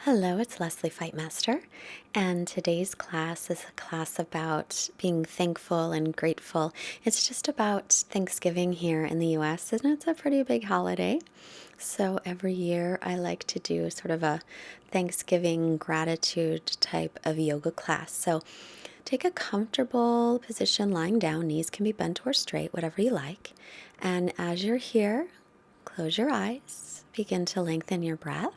Hello, it's Leslie Fightmaster, and today's class is a class about being thankful and grateful. It's just about Thanksgiving here in the US, and it's a pretty big holiday. So every year I like to do sort of a Thanksgiving gratitude type of yoga class. So take a comfortable position lying down, knees can be bent or straight, whatever you like. And as you're here, close your eyes, begin to lengthen your breath.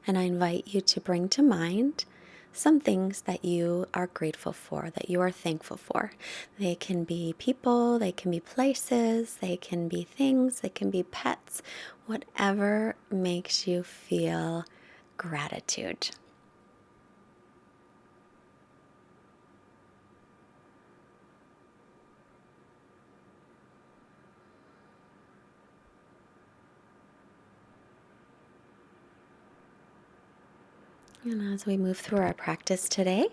And I invite you to bring to mind some things that you are grateful for, that you are thankful for. They can be people, they can be places, they can be things, they can be pets, whatever makes you feel gratitude. And as we move through our practice today,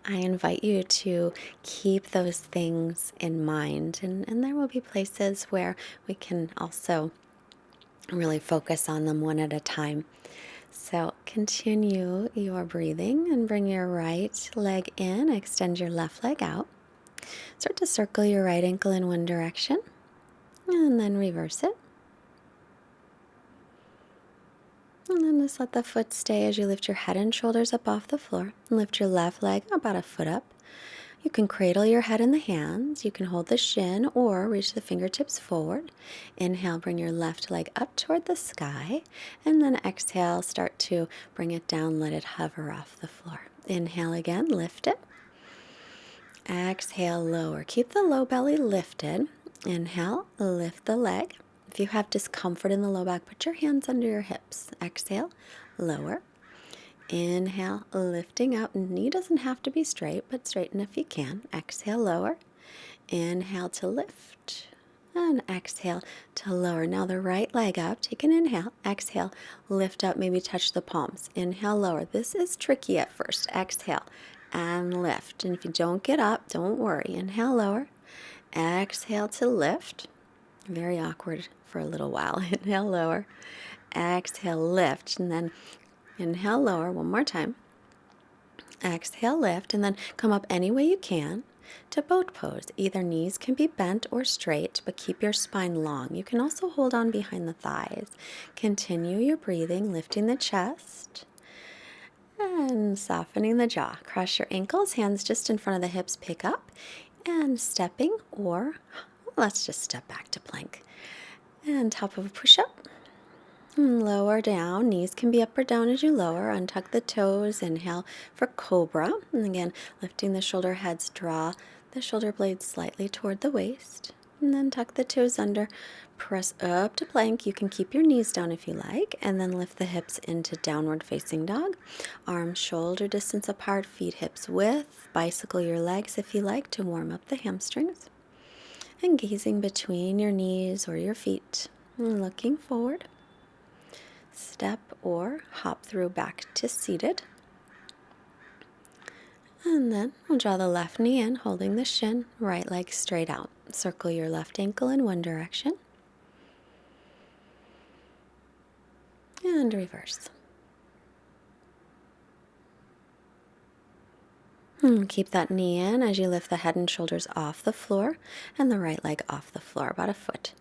I invite you to keep those things in mind. And there will be places where we can also really focus on them one at a time. So continue your breathing and bring your right leg in, extend your left leg out. Start to circle your right ankle in one direction and then reverse it. And then just let the foot stay as you lift your head and shoulders up off the floor. And lift your left leg about a foot up. You can cradle your head in the hands. You can hold the shin or reach the fingertips forward. Inhale, bring your left leg up toward the sky. And then exhale, start to bring it down, let it hover off the floor. Inhale again, lift it. Exhale, lower. Keep the low belly lifted. Inhale, lift the leg. If you have discomfort in the low back, put your hands under your hips. Exhale, lower. Inhale, lifting up. Knee doesn't have to be straight, but straighten if you can. Exhale, lower. Inhale to lift. And exhale to lower. Now the right leg up. Take an inhale. Exhale, lift up. Maybe touch the palms. Inhale, lower. This is tricky at first. Exhale and lift. And if you don't get up, don't worry. Inhale, lower. Exhale to lift. Very awkward for a little while. Inhale, lower. Exhale, lift. And then inhale, lower. One more time. Exhale, lift. And then come up any way you can to boat pose. Either knees can be bent or straight, but keep your spine long. You can also hold on behind the thighs. Continue your breathing, lifting the chest and softening the jaw. Cross your ankles, hands just in front of the hips, pick up and stepping, or let's just step back to plank. And top of a push-up. Lower down. Knees can be up or down as you lower. Untuck the toes. Inhale for cobra. And again, lifting the shoulder heads. Draw the shoulder blades slightly toward the waist. And then tuck the toes under. Press up to plank. You can keep your knees down if you like. And then lift the hips into downward facing dog. Arms shoulder distance apart. Feet hips width. Bicycle your legs if you like to warm up the hamstrings. And gazing between your knees or your feet. And looking forward. Step or hop through back to seated. And then we'll draw the left knee in, holding the shin, right leg straight out. Circle your left ankle in one direction. And reverse. Keep that knee in as you lift the head and shoulders off the floor and the right leg off the floor, about a foot.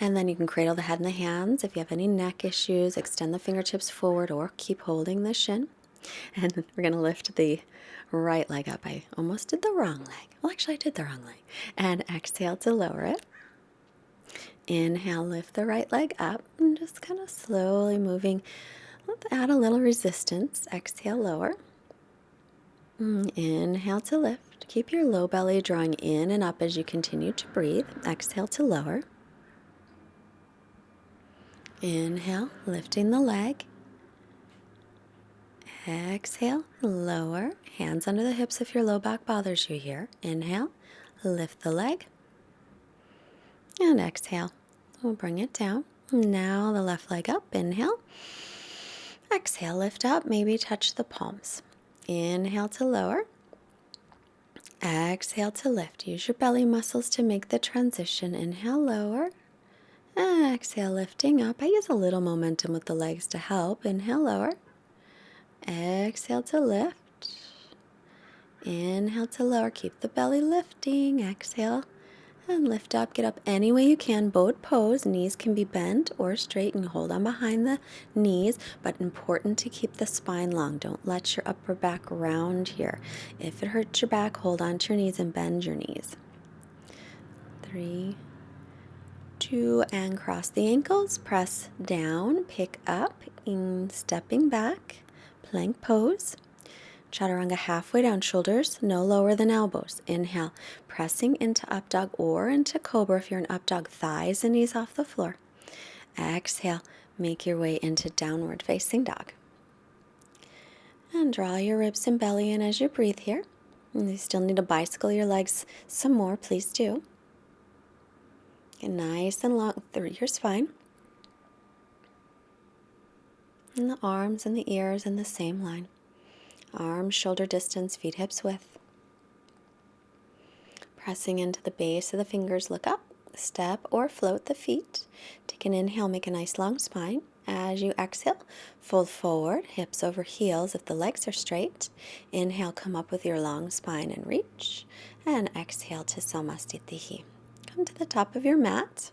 And then you can cradle the head in the hands. If you have any neck issues, extend the fingertips forward or keep holding the shin. And we're going to lift the right leg up. I almost did the wrong leg. Well, actually, I did the wrong leg. And exhale to lower it. Inhale, lift the right leg up and just kind of slowly moving. Let's add a little resistance. Exhale, lower. Inhale to lift. Keep your low belly drawing in and up as you continue to breathe. Exhale to lower. Inhale, lifting the leg. Exhale, lower. Hands under the hips if your low back bothers you here. Inhale, lift the leg. And exhale. We'll bring it down. Now the left leg up. Inhale. Exhale, lift up. Maybe touch the palms. Inhale to lower. Exhale to lift. Use your belly muscles to make the transition. Inhale, lower. Exhale, lifting up. I use a little momentum with the legs to help. Inhale, lower. Exhale to lift. Inhale to lower. Keep the belly lifting. Exhale and lift up. Get up any way you can. Boat pose. Knees can be bent or straight. And hold on behind the knees, but important to keep the spine long. Don't let your upper back round here. If it hurts your back, hold on to your knees and bend your knees. 3, 2, and cross the ankles. Press down, pick up, in stepping back, plank pose. Chaturanga halfway down, shoulders no lower than elbows. Inhale, pressing into up dog or into cobra if you're in up dog, thighs and knees off the floor. Exhale, make your way into downward facing dog. And draw your ribs and belly in as you breathe here. And you still need to bicycle your legs some more, please do. Get nice and long through your spine. And the arms and the ears in the same line. Arms, shoulder distance, feet hips width. Pressing into the base of the fingers, look up, step or float the feet. Take an inhale, make a nice long spine. As you exhale, fold forward, hips over heels if the legs are straight. Inhale, come up with your long spine and reach. And exhale to Samastitihi. Come to the top of your mat.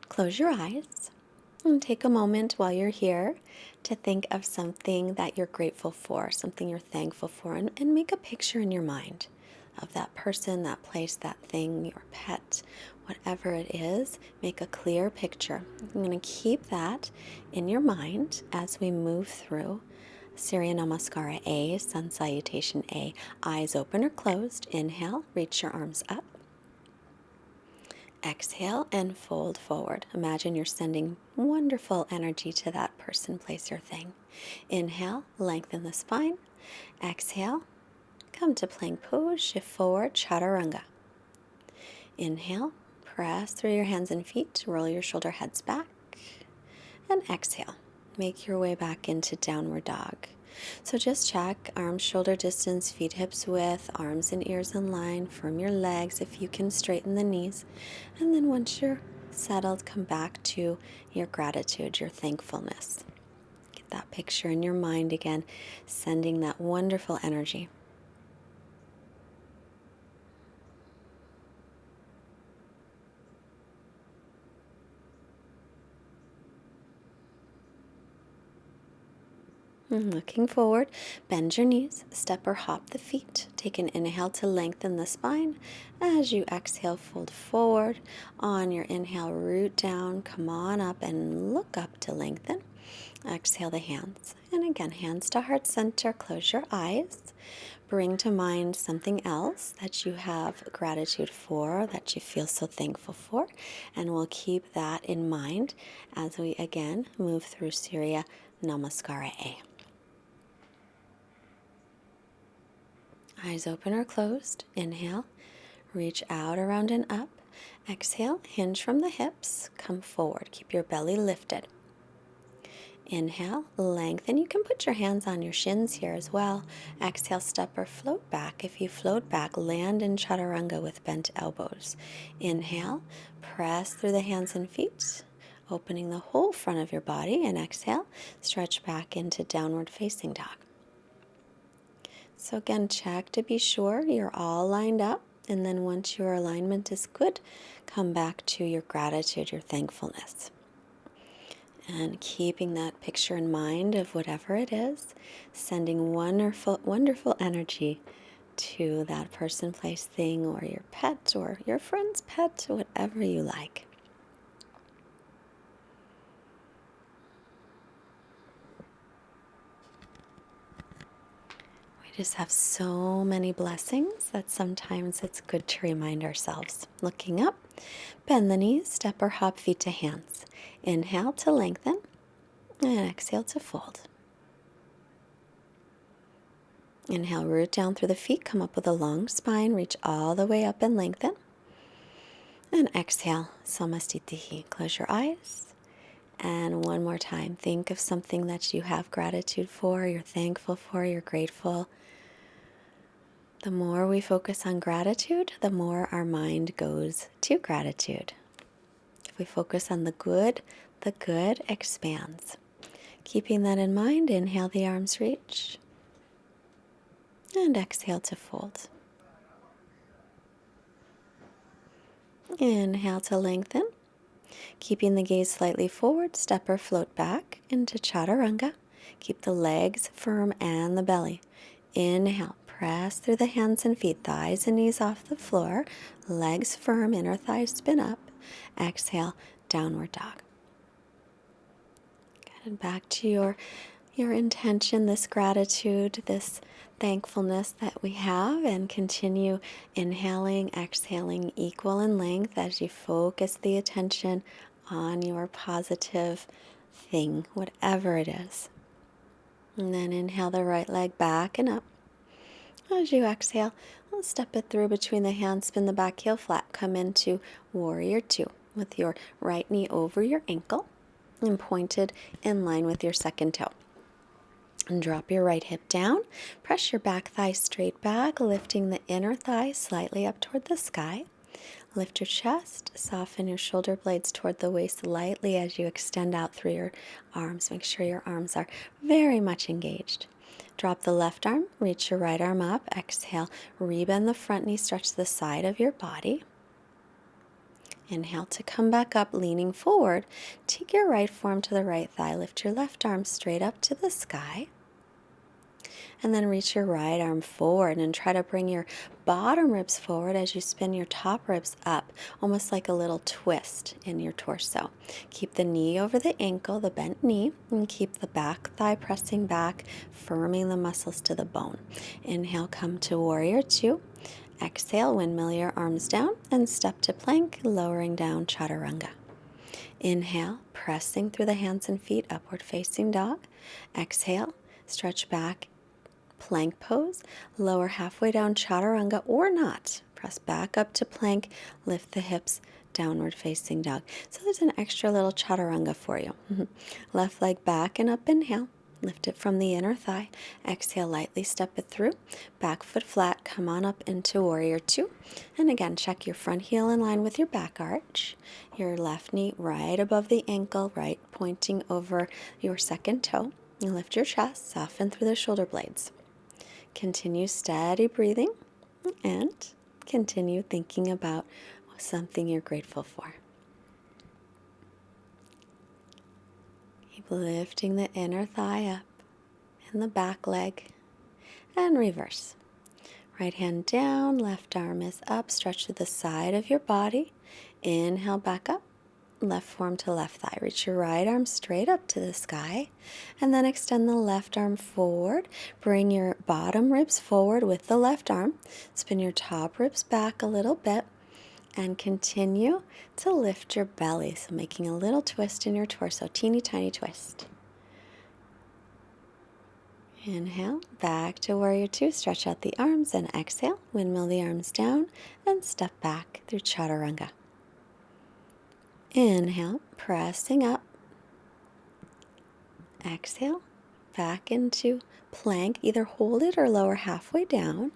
Close your eyes. And take a moment while you're here to think of something that you're grateful for, something you're thankful for, and make a picture in your mind of that person, that place, that thing, your pet, whatever it is. Make a clear picture. I'm going to keep that in your mind as we move through Surya Namaskara A, Sun Salutation A. Eyes open or closed. Inhale, reach your arms up. Exhale and fold forward. Imagine you're sending wonderful energy to that person, place, or thing. Inhale, lengthen the spine. Exhale, come to plank pose, shift forward, chaturanga. Inhale, press through your hands and feet, roll your shoulder heads back. And exhale, make your way back into downward dog. So just check arms, shoulder distance, feet hips width, arms and ears in line. Firm your legs if you can, straighten the knees. And then once you're settled, come back to your gratitude, your thankfulness. Get that picture in your mind again, sending that wonderful energy. Looking forward, bend your knees, step or hop the feet. Take an inhale to lengthen the spine. As you exhale, fold forward. On your inhale, root down, come on up and look up to lengthen. Exhale the hands. And again, hands to heart center. Close your eyes. Bring to mind something else that you have gratitude for, that you feel so thankful for. And we'll keep that in mind as we again move through Surya Namaskara A. Eyes open or closed. Inhale, reach out, around, and up. Exhale, hinge from the hips. Come forward. Keep your belly lifted. Inhale, lengthen. You can put your hands on your shins here as well. Exhale, step or float back. If you float back, land in chaturanga with bent elbows. Inhale, press through the hands and feet, opening the whole front of your body. And exhale, stretch back into downward facing dog. So again, check to be sure you're all lined up. And then once your alignment is good, come back to your gratitude, your thankfulness. And keeping that picture in mind of whatever it is, sending wonderful, wonderful energy to that person, place, thing, or your pet, or your friend's pet, whatever you like. We just have so many blessings that sometimes it's good to remind ourselves. Looking up, bend the knees, step or hop feet to hands. Inhale to lengthen, and exhale to fold. Inhale, root down through the feet, come up with a long spine, reach all the way up and lengthen. And exhale, Samastitihi. Close your eyes. And one more time, think of something that you have gratitude for, you're thankful for, you're grateful. The more we focus on gratitude, the more our mind goes to gratitude. If we focus on the good expands. Keeping that in mind, inhale, the arms reach. And exhale to fold. Inhale to lengthen. Keeping the gaze slightly forward, step or float back into chaturanga. Keep the legs firm and the belly. Inhale, press through the hands and feet, thighs and knees off the floor, legs firm, inner thighs spin up. Exhale, downward dog. Good. And back to your intention, this gratitude, this thankfulness that we have, and continue inhaling, exhaling equal in length as you focus the attention on your positive thing, whatever it is. And then inhale the right leg back and up. As you exhale, let's step it through between the hands, spin the back heel flat, come into warrior two with your right knee over your ankle and pointed in line with your second toe. And drop your right hip down, press your back thigh straight back, lifting the inner thigh slightly up toward the sky. Lift your chest, soften your shoulder blades toward the waist lightly as you extend out through your arms. Make sure your arms are very much engaged. Drop the left arm, reach your right arm up. Exhale, rebend the front knee, stretch the side of your body. Inhale to come back up, leaning forward. Take your right forearm to the right thigh. Lift your left arm straight up to the sky. And then reach your right arm forward and try to bring your bottom ribs forward as you spin your top ribs up, almost like a little twist in your torso. Keep the knee over the ankle, the bent knee, and keep the back thigh pressing back, firming the muscles to the bone. Inhale, come to warrior two. Exhale, windmill your arms down and step to plank, lowering down chaturanga. Inhale, pressing through the hands and feet, upward facing dog. Exhale, stretch back, plank pose, lower halfway down chaturanga or not. Press back up to plank, lift the hips, downward facing dog. So there's an extra little chaturanga for you. Left leg back and up, inhale. Lift it from the inner thigh. Exhale, lightly step it through. Back foot flat, come on up into warrior two. And again, check your front heel in line with your back arch. Your left knee right above the ankle, right pointing over your second toe. And lift your chest, soften through the shoulder blades. Continue steady breathing and continue thinking about something you're grateful for. Keep lifting the inner thigh up and the back leg and reverse. Right hand down, left arm is up, stretch to the side of your body. Inhale back up. Left forearm to left thigh. Reach your right arm straight up to the sky and then extend the left arm forward. Bring your bottom ribs forward with the left arm. Spin your top ribs back a little bit and continue to lift your belly. So making a little twist in your torso, teeny tiny twist. Inhale, back to warrior two. Stretch out the arms and exhale. Windmill the arms down and step back through chaturanga. Inhale, pressing up. Exhale, back into plank. Either hold it or lower halfway down,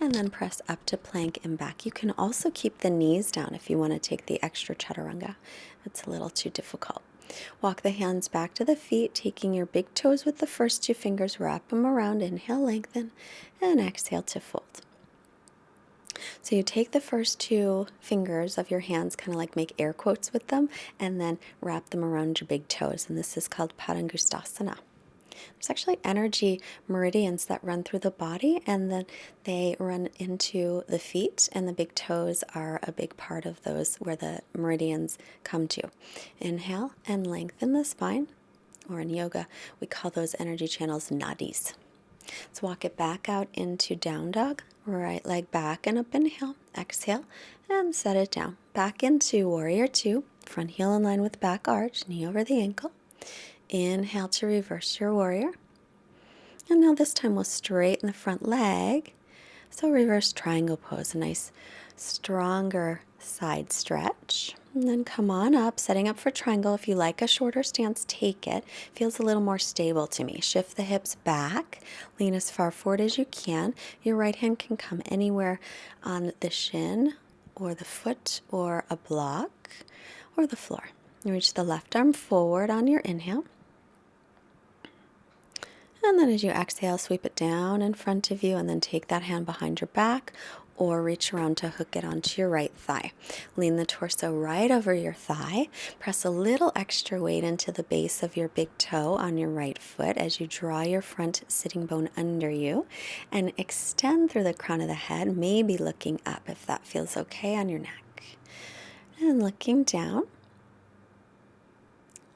and then press up to plank and back. You can also keep the knees down if you want to take the extra chaturanga. It's a little too difficult. Walk the hands back to the feet, taking your big toes with the first two fingers, wrap them around. Inhale, lengthen, and exhale to fold. So you take the first two fingers of your hands, kind of like make air quotes with them, and then wrap them around your big toes. And this is called Padangusthasana. There's actually energy meridians that run through the body, and then they run into the feet, and the big toes are a big part of those where the meridians come to. Inhale and lengthen the spine, or in yoga, we call those energy channels nadis. Let's walk it back out into down dog. Right leg back and up, inhale, exhale, and set it down. Back into warrior two, front heel in line with back arch, knee over the ankle. Inhale to reverse your warrior. And now this time we'll straighten the front leg. So reverse triangle pose, a nice stronger side stretch. And then come on up, setting up for triangle. If you like a shorter stance, take it. Feels a little more stable to me. Shift the hips back, lean as far forward as you can. Your right hand can come anywhere on the shin or the foot or a block or the floor. You reach the left arm forward on your inhale. And then as you exhale, sweep it down in front of you and then take that hand behind your back or reach around to hook it onto your right thigh. Lean the torso right over your thigh. Press a little extra weight into the base of your big toe on your right foot as you draw your front sitting bone under you and extend through the crown of the head, maybe looking up if that feels okay on your neck. And looking down.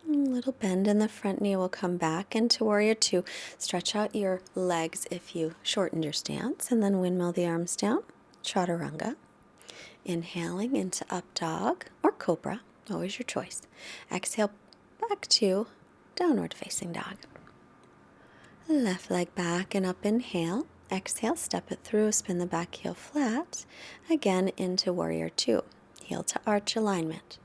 A little bend in the front knee will come back into Warrior Two. Stretch out your legs if you shortened your stance, and then windmill the arms down, chaturanga. Inhaling into up dog or cobra, always your choice. Exhale back to downward facing dog. Left leg back and up, inhale. Exhale, step it through, spin the back heel flat. Again into Warrior Two, heel to arch alignment.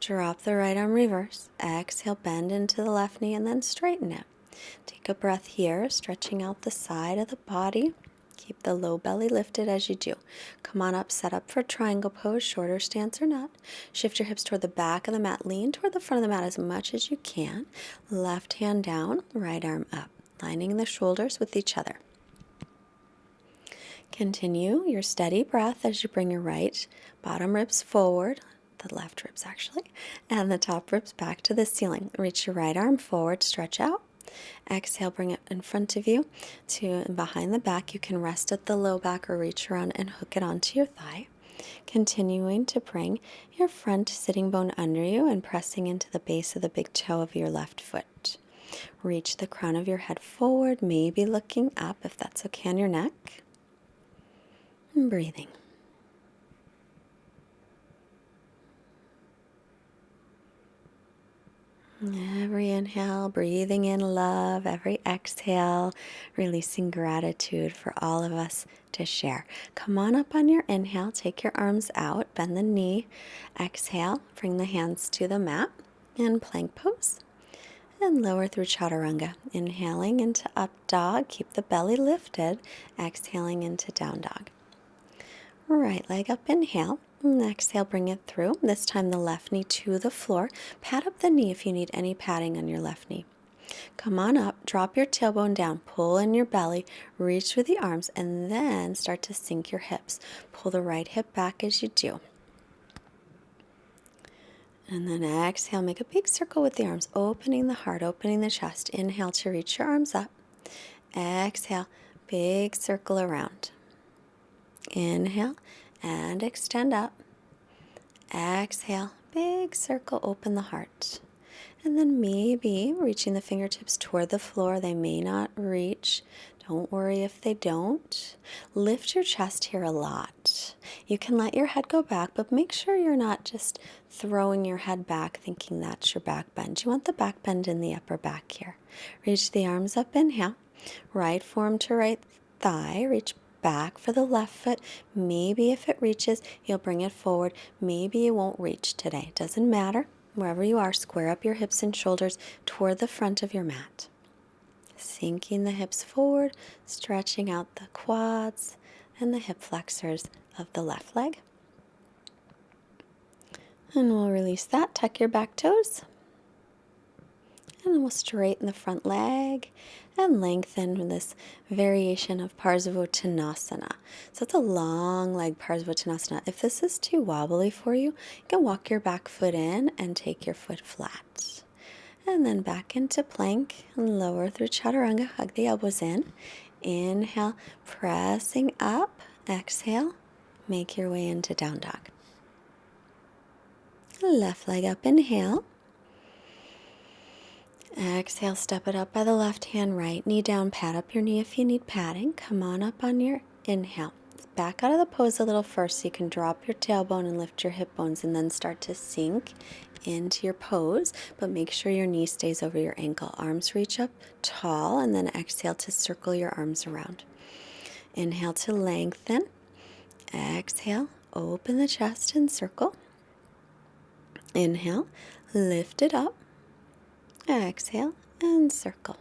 Drop the right arm reverse. Exhale, bend into the left knee and then straighten it. Take a breath here, stretching out the side of the body. Keep the low belly lifted as you do. Come on up, set up for triangle pose, shorter stance or not. Shift your hips toward the back of the mat. Lean toward the front of the mat as much as you can. Left hand down, right arm up, lining the shoulders with each other. Continue your steady breath as you bring your right bottom ribs forward, the left ribs actually, and the top ribs back to the ceiling. Reach your right arm forward, stretch out. Exhale, bring it in front of you to behind the back. You can rest at the low back or reach around and hook it onto your thigh. Continuing to bring your front sitting bone under you and pressing into the base of the big toe of your left foot. Reach the crown of your head forward, maybe looking up if that's okay on your neck. And breathing. Every inhale, breathing in love. Every exhale, releasing gratitude for all of us to share. Come on up on your inhale. Take your arms out. Bend the knee. Exhale. Bring the hands to the mat. And plank pose. And lower through chaturanga. Inhaling into up dog. Keep the belly lifted. Exhaling into down dog. Right leg up, inhale. And exhale, bring it through. This time the left knee to the floor. Pat up the knee if you need any padding on your left knee. Come on up, drop your tailbone down, pull in your belly, reach through the arms, and then start to sink your hips. Pull the right hip back as you do. And then exhale, make a big circle with the arms, opening the heart, opening the chest. Inhale to reach your arms up. Exhale, big circle around. Inhale and extend up. Exhale, big circle, open the heart. And then maybe reaching the fingertips toward the floor. They may not reach. Don't worry if they don't. Lift your chest here a lot. You can let your head go back, but make sure you're not just throwing your head back thinking that's your back bend. You want the back bend in the upper back here. Reach the arms up, inhale. Right forearm to right thigh. Reach back for the left foot. Maybe if it reaches, you'll bring it forward. Maybe it won't reach today. Doesn't matter. Wherever you are, square up your hips and shoulders toward the front of your mat. Sinking the hips forward, stretching out the quads and the hip flexors of the left leg. And we'll release that. Tuck your back toes. And then we'll straighten the front leg and lengthen this variation of Parsvottanasana. So it's a long leg Parsvottanasana. If this is too wobbly for you, you can walk your back foot in and take your foot flat. And then back into plank and lower through chaturanga. Hug the elbows in. Inhale, pressing up. Exhale, make your way into down dog. Left leg up, inhale. Exhale, step it up by the left hand, right knee down, pat up your knee if you need padding. Come on up on your inhale. Back out of the pose a little first so you can drop your tailbone and lift your hip bones and then start to sink into your pose, but make sure your knee stays over your ankle. Arms reach up tall and then exhale to circle your arms around. Inhale to lengthen. Exhale, open the chest and circle. Inhale, lift it up. Exhale and circle.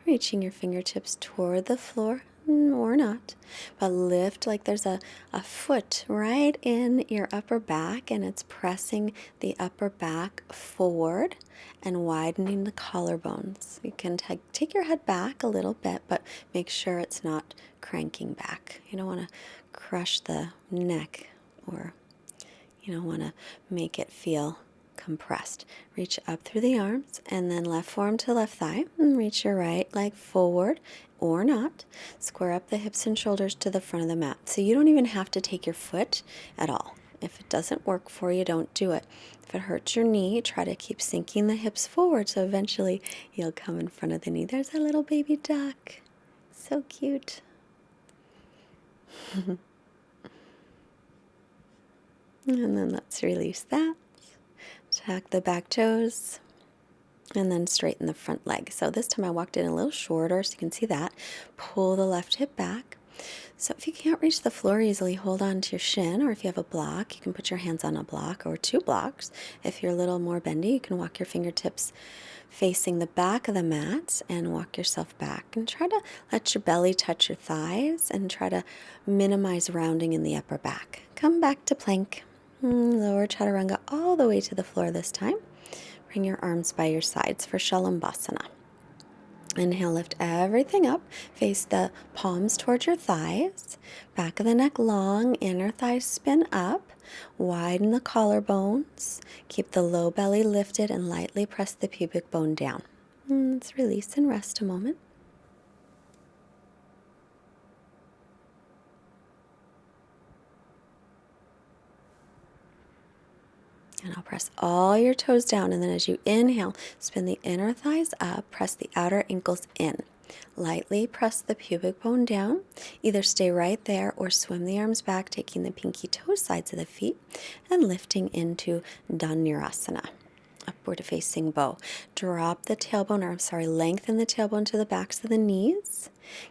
Reaching your fingertips toward the floor. or not. But lift like there's a foot right in your upper back, and it's pressing the upper back forward and widening the collarbones. You can take your head back a little bit, but make sure it's not cranking back. You don't want to crush the neck, or you don't want to make it feel compressed. Reach up through the arms, and then left forearm to left thigh, and reach your right leg forward or not. Square up the hips and shoulders to the front of the mat. So you don't even have to take your foot at all. If it doesn't work for you, don't do it. If it hurts your knee, try to keep sinking the hips forward so eventually you'll come in front of the knee. There's a little baby duck. So cute. And then let's release that. Tuck the back toes. And then straighten the front leg. So this time I walked in a little shorter, so you can see that. Pull the left hip back. So if you can't reach the floor easily, hold on to your shin, or if you have a block, you can put your hands on a block or 2 blocks. If you're a little more bendy, you can walk your fingertips facing the back of the mat and walk yourself back. And try to let your belly touch your thighs and try to minimize rounding in the upper back. Come back to plank. Lower chaturanga all the way to the floor this time. Bring your arms by your sides for Shalambhasana. Inhale, lift everything up. Face the palms towards your thighs. Back of the neck long, inner thighs spin up. Widen the collarbones. Keep the low belly lifted and lightly press the pubic bone down. Let's release and rest a moment. And I'll press all your toes down, and then as you inhale, spin the inner thighs up, press the outer ankles in. Lightly press the pubic bone down. Either stay right there or swim the arms back, taking the pinky toe sides of the feet and lifting into Dhanurasana. Upward facing bow. Drop the tailbone, lengthen the tailbone to the backs of the knees.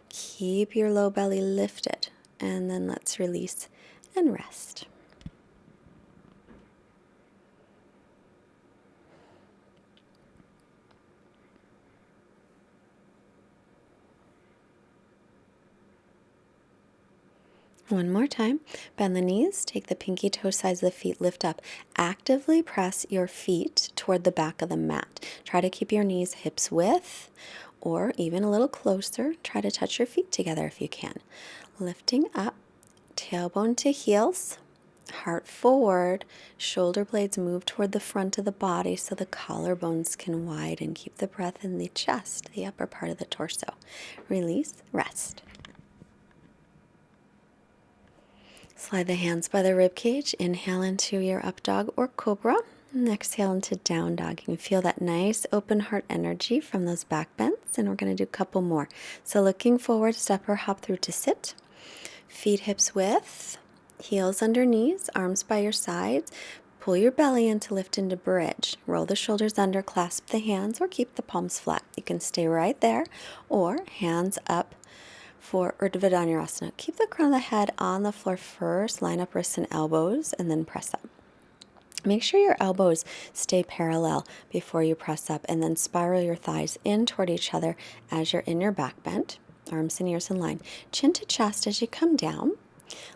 Keep your low belly lifted, and then let's release and rest. One more time. Bend the knees, take the pinky toe sides of the feet, lift up. Actively press your feet toward the back of the mat. Try to keep your knees hips width or even a little closer. Try to touch your feet together if you can. Lifting up, tailbone to heels, heart forward, shoulder blades move toward the front of the body so the collarbones can widen. Keep the breath in the chest, the upper part of the torso. Release, rest. Slide the hands by the rib cage. Inhale into your up dog or cobra. And exhale into down dog. You can feel that nice open heart energy from those back bends. And we're going to do a couple more. So looking forward, step or hop through to sit. Feet hips width. Heels under knees. Arms by your sides. Pull your belly in to lift into bridge. Roll the shoulders under. Clasp the hands or keep the palms flat. You can stay right there or hands up for Urdhva Dhanurasana. Keep the crown of the head on the floor first. Line up wrists and elbows and then press up. Make sure your elbows stay parallel before you press up, and then spiral your thighs in toward each other as you're in your back bend. Arms and ears in line. Chin to chest as you come down.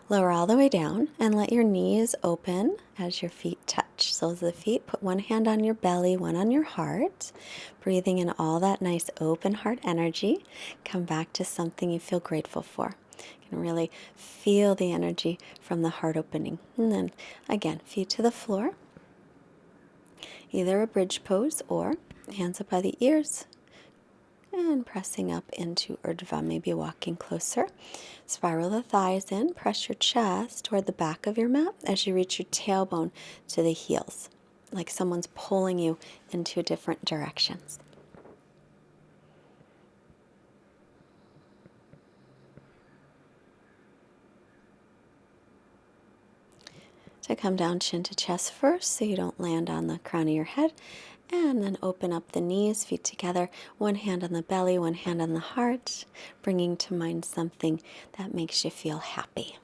Lower all the way down and let your knees open as your feet touch. Soles of the feet, put one hand on your belly, one on your heart. Breathing in all that nice open heart energy. Come back to something you feel grateful for. You can really feel the energy from the heart opening. And then again, feet to the floor. Either a bridge pose or hands up by the ears. And pressing up into Urdhva, maybe walking closer. Spiral the thighs in, press your chest toward the back of your mat as you reach your tailbone to the heels, like someone's pulling you into different directions. To come down chin to chest first so you don't land on the crown of your head. And then open up the knees, feet together, one hand on the belly, one hand on the heart, bringing to mind something that makes you feel happy.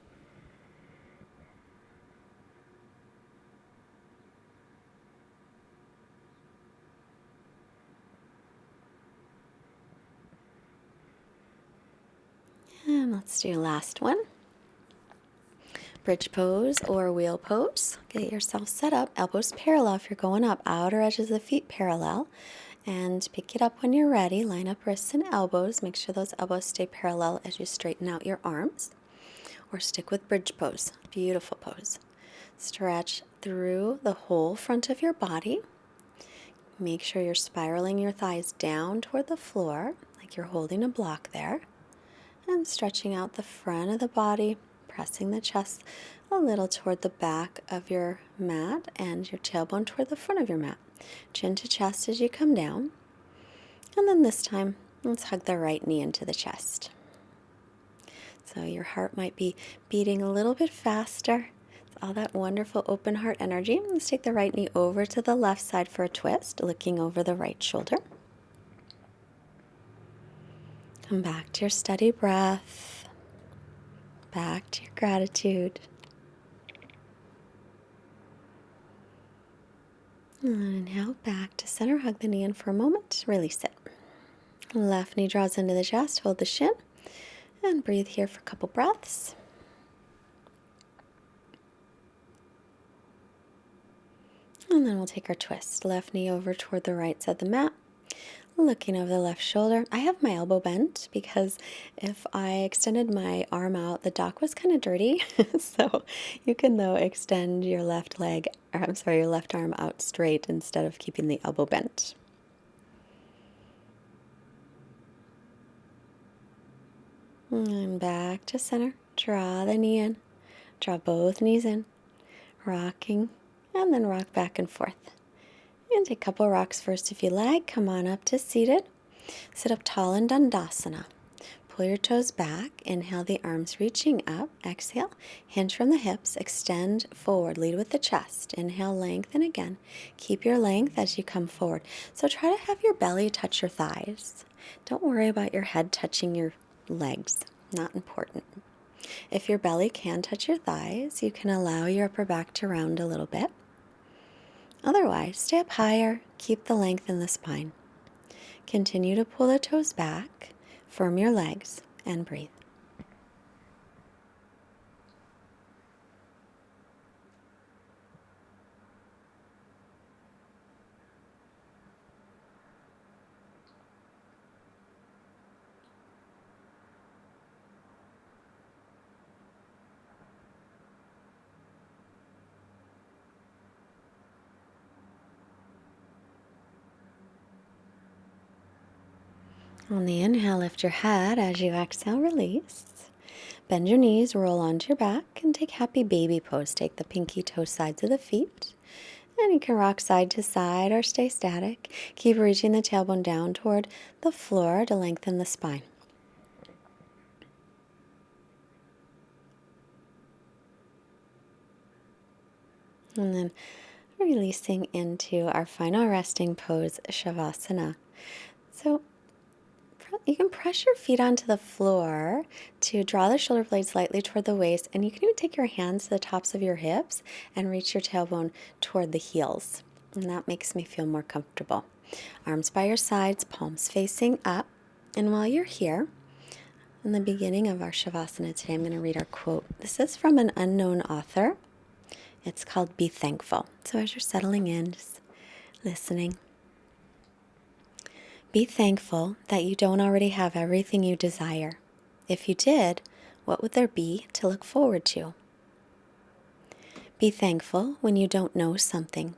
And And let's do last one. Bridge pose or wheel pose. Get yourself set up, elbows parallel if you're going up, outer edges of the feet parallel. And pick it up when you're ready. Line up wrists and elbows. Make sure those elbows stay parallel as you straighten out your arms. Or stick with bridge pose. Beautiful pose. Stretch through the whole front of your body. Make sure you're spiraling your thighs down toward the floor, like you're holding a block there. And stretching out the front of the body, pressing the chest a little toward the back of your mat and your tailbone toward the front of your mat. Chin to chest as you come down. And then this time, let's hug the right knee into the chest. So your heart might be beating a little bit faster. It's all that wonderful open heart energy. Let's take the right knee over to the left side for a twist, looking over the right shoulder. Come back to your steady breath. Back to your gratitude. And inhale, back to center. Hug the knee in for a moment. Release it. Left knee draws into the chest. Hold the shin. And breathe here for a couple breaths. And then we'll take our twist. Left knee over toward the right side of the mat. Looking over the left shoulder. I have my elbow bent because if I extended my arm out, the dock was kind of dirty. So you can, though, extend your left leg, or your left arm out straight instead of keeping the elbow bent. And back to center. Draw the knee in. Draw both knees in. Rocking. And then rock back and forth. And take a couple rocks first if you like. Come on up to seated. Sit up tall in Dandasana. Pull your toes back. Inhale, the arms reaching up. Exhale, hinge from the hips. Extend forward. Lead with the chest. Inhale, lengthen again. Keep your length as you come forward. So try to have your belly touch your thighs. Don't worry about your head touching your legs. Not important. If your belly can touch your thighs, you can allow your upper back to round a little bit. Otherwise, stay up higher, keep the length in the spine. Continue to pull the toes back, firm your legs, and breathe. On the inhale, lift your head. As you exhale, release. Bend your knees, roll onto your back, and take happy baby pose. Take the pinky toe sides of the feet. And you can rock side to side or stay static. Keep reaching the tailbone down toward the floor to lengthen the spine. And then releasing into our final resting pose, shavasana. So you can press your feet onto the floor to draw the shoulder blades lightly toward the waist, and you can even take your hands to the tops of your hips and reach your tailbone toward the heels. And that makes me feel more comfortable. Arms by your sides, palms facing up. And while you're here, in the beginning of our shavasana today, I'm going to read our quote. This is from an unknown author. It's called Be Thankful. So as you're settling in, just listening. Be thankful that you don't already have everything you desire. If you did, what would there be to look forward to? Be thankful when you don't know something,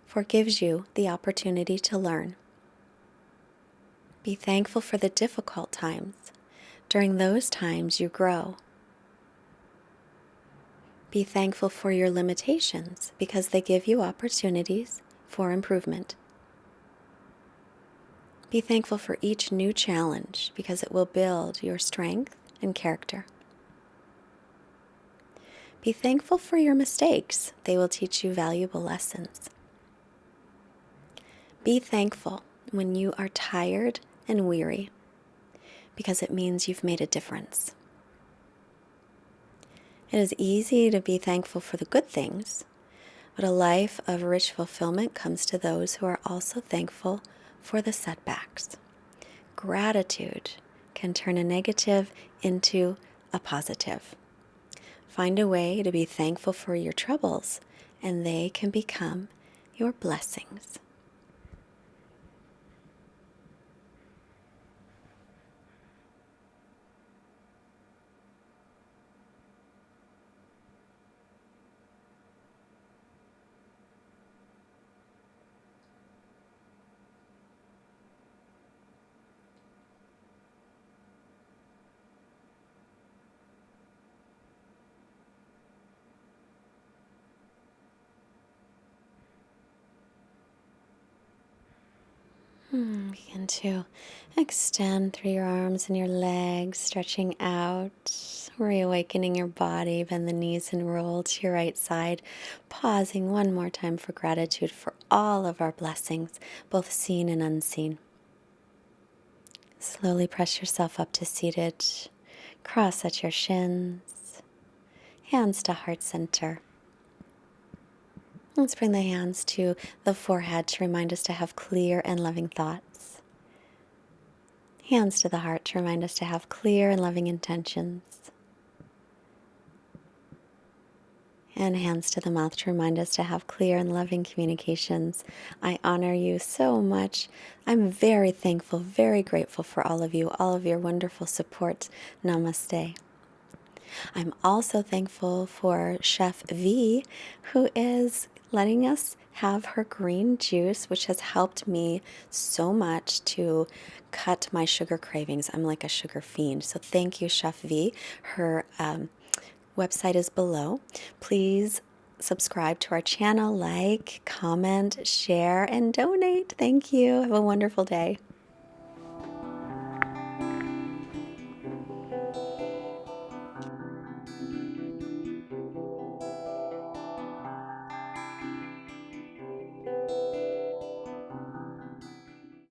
for it gives you the opportunity to learn. Be thankful for the difficult times. During those times, you grow. Be thankful for your limitations because they give you opportunities for improvement. Be thankful for each new challenge because it will build your strength and character. Be thankful for your mistakes. They will teach you valuable lessons. Be thankful when you are tired and weary because it means you've made a difference. It is easy to be thankful for the good things, but a life of rich fulfillment comes to those who are also thankful for the setbacks. Gratitude can turn a negative into a positive. Find a way to be thankful for your troubles, and they can become your blessings. Begin to extend through your arms and your legs, stretching out, reawakening your body. Bend the knees and roll to your right side. Pausing one more time for gratitude for all of our blessings, both seen and unseen. Slowly press yourself up to seated. Cross at your shins. Hands to heart center. Let's bring the hands to the forehead to remind us to have clear and loving thoughts. Hands to the heart to remind us to have clear and loving intentions. And hands to the mouth to remind us to have clear and loving communications. I honor you so much. I'm very thankful, very grateful for all of you, all of your wonderful support. Namaste. I'm also thankful for Chef V, who is letting us have her green juice, which has helped me so much to cut my sugar cravings. I'm like a sugar fiend. So thank you, Chef V. Her website is below. Please subscribe to our channel, like, comment, share, and donate. Thank you. Have a wonderful day.